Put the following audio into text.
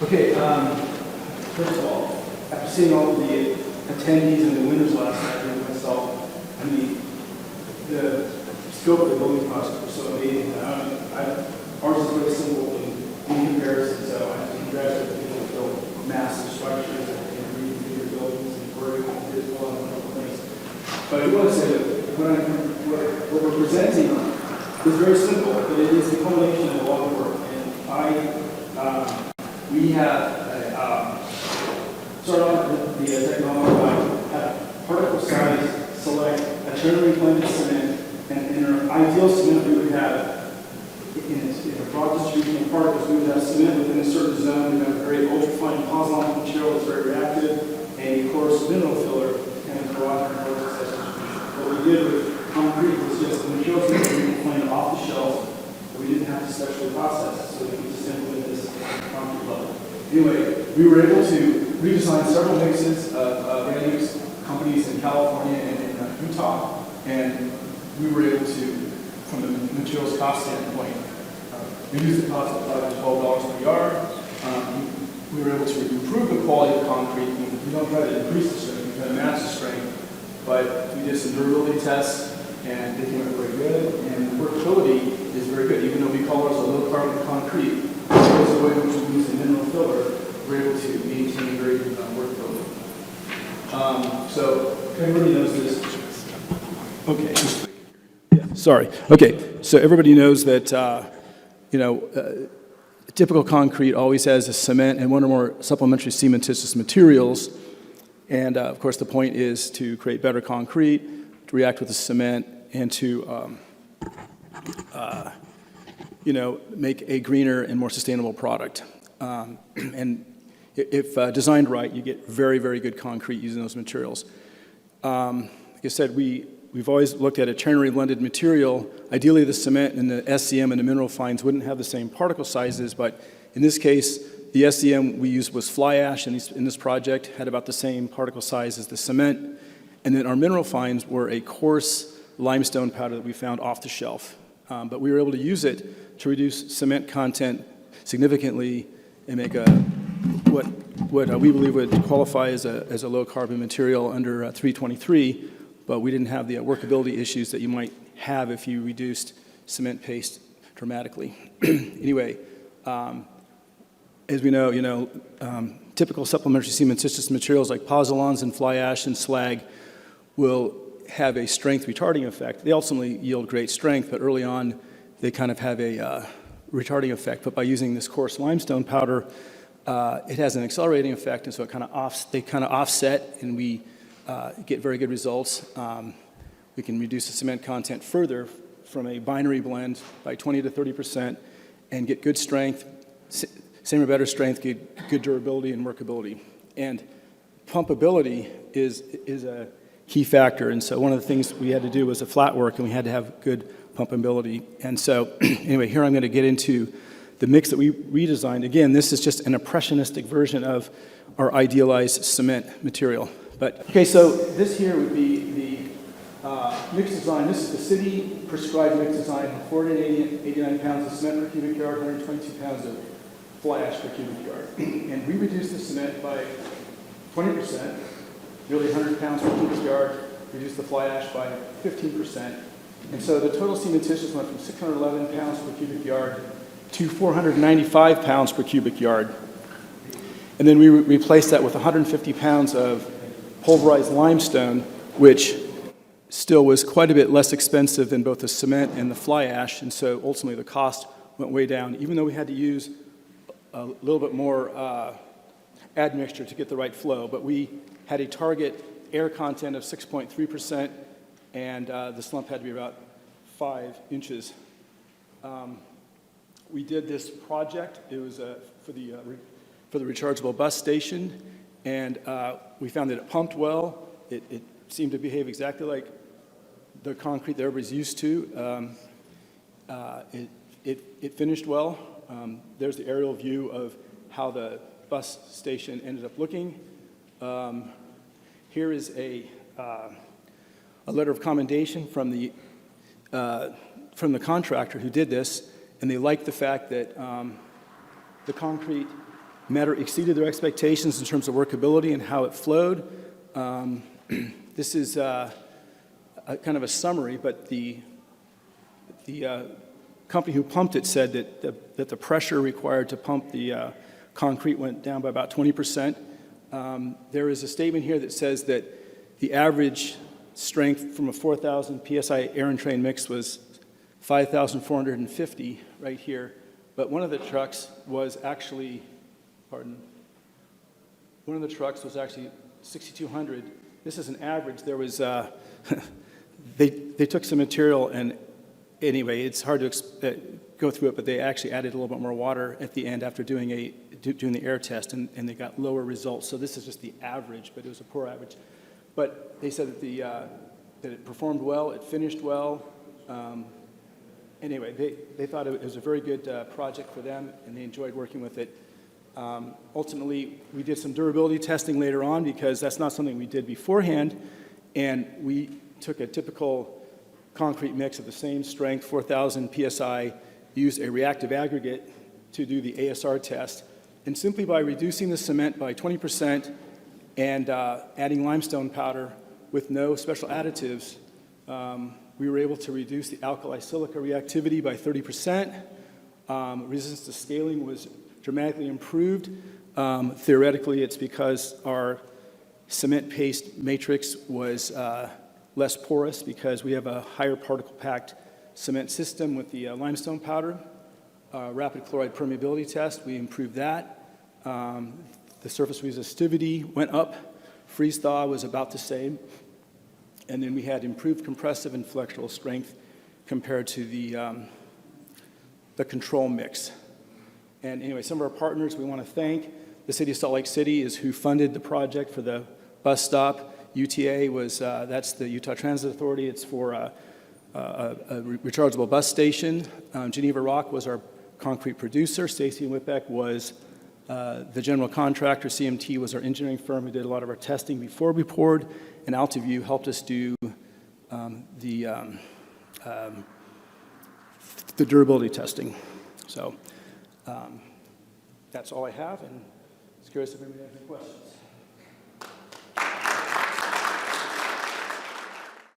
Okay, first of all, after seeing all of the attendees and the winners last night with myself, I mean, the scope of the building process was so amazing. Ours is really simple in comparison, so I have to congratulate the people who built massive structures and reconfigure buildings and vertical and physical and wonderful things. But I want to say that what we're presenting is very simple, but it is the culmination of a lot of work. And we have started off with the technology by particle size, select a ternary blended cement, and in our ideal cement we would have, in a broad distribution of particles, we would have cement within a certain zone. We have a very ultra-fine polymer material that's very reactive, and of course mineral filler and broad and vertical size distribution. What we did with concrete was just the materials that we could find off the shelf, but we didn't have to specially process it, so we could just implement this concrete level. Anyway, we were able to redesign several mixes of ready-mix companies in California and in Utah, and we were able to, from the materials cost standpoint, reduce the cost of $5 to $12 per yard. We were able to improve the quality of concrete. We don't try to increase the strength, we try to match the strength, but we did some durability tests, and they came out very good, and the workability is very good. Even though we call ours a low-carbon concrete, because of the way in which we use the mineral filler, we're able to maintain very good workability. So everybody knows this. Okay. Yeah, sorry. Okay, so everybody knows that, typical concrete always has a cement and one or more supplementary cementitious materials. And of course, the point is to create better concrete, to react with the cement, and to make a greener and more sustainable product. And if designed right, you get very, very good concrete using those materials. Like I said, we've always looked at a ternary blended material. Ideally, the cement and the SCM and the mineral fines wouldn't have the same particle sizes, but in this case, the SCM we used was fly ash in this project, had about the same particle size as the cement, and then our mineral fines were a coarse limestone powder that we found off the shelf. But we were able to use it to reduce cement content significantly and make what we believe would qualify as a low carbon material under 323, but we didn't have the workability issues that you might have if you reduced cement paste dramatically. Anyway, as we know, typical supplementary cementitious materials like pozzolans and fly ash and slag will have a strength retarding effect. They ultimately yield great strength, but early on they kind of have a retarding effect. But by using this coarse limestone powder, it has an accelerating effect, and so they kind of offset, and we get very good results. We can reduce the cement content further from a binary blend by 20 to 30% and get good strength, same or better strength, get good durability and workability. And pumpability is a key factor, and so one of the things we had to do was a flat work, and we had to have good pumpability. And so anyway, here I'm going to get into the mix that we redesigned. Again, this is just an impressionistic version of our idealized cement material. But okay, so this here would be the mix design. This is the city prescribed mix design: 489 pounds of cement per cubic yard, 122 pounds of fly ash per cubic yard. And we reduced the cement by 20%, nearly 100 pounds per cubic yard, reduced the fly ash by 15%. And so the total cementitious went from 611 pounds per cubic yard to 495 pounds per cubic yard. And then we replaced that with 150 pounds of pulverized limestone, which still was quite a bit less expensive than both the cement and the fly ash, and so ultimately the cost went way down, even though we had to use a little bit more admixture to get the right flow. But we had a target air content of 6.3%, and the slump had to be about 5 inches. We did this project. It was for the rechargeable bus station, and we found that it pumped well. It seemed to behave exactly like the concrete that everybody's used to. It finished well. There's the aerial view of how the bus station ended up looking. Here is a letter of commendation from the contractor who did this, and they liked the fact that the concrete met or exceeded their expectations in terms of workability and how it flowed. This is a kind of a summary, but the company who pumped it said that the pressure required to pump the concrete went down by about 20%. There is a statement here that says that the average strength from a 4,000 PSI air and train mix was 5,450 right here. But one of the trucks was actually, one of the trucks was actually 6,200. This is an average. There was, they took some material, and anyway, it's hard to go through it, but they actually added a little bit more water at the end after doing the air test, and they got lower results. So this is just the average, but it was a poor average. But they said that that it performed well, it finished well. Anyway, they thought it was a very good project for them, and they enjoyed working with it. Ultimately, we did some durability testing later on because that's not something we did beforehand, and we took a typical concrete mix of the same strength, 4,000 PSI, used a reactive aggregate to do the ASR test, and simply by reducing the cement by 20% and adding limestone powder with no special additives, we were able to reduce the alkali silica reactivity by 30%. Resistance to scaling was dramatically improved. Theoretically, it's because our cement paste matrix was less porous because we have a higher particle packed cement system with the limestone powder. Rapid chloride permeability test, we improved that. The surface resistivity went up. Freeze thaw was about the same. And then we had improved compressive and flexural strength compared to the control mix. And anyway, some of our partners we want to thank. The City of Salt Lake City is who funded the project for the bus stop. UTA was, that's the Utah Transit Authority. It's for a rechargeable bus station. Geneva Rock was our concrete producer. Stacy and Whitbeck was the general contractor. CMT was our engineering firm who did a lot of our testing before we poured. And Altiview helped us do the durability testing. So that's all I have, and I was curious if anybody has any questions.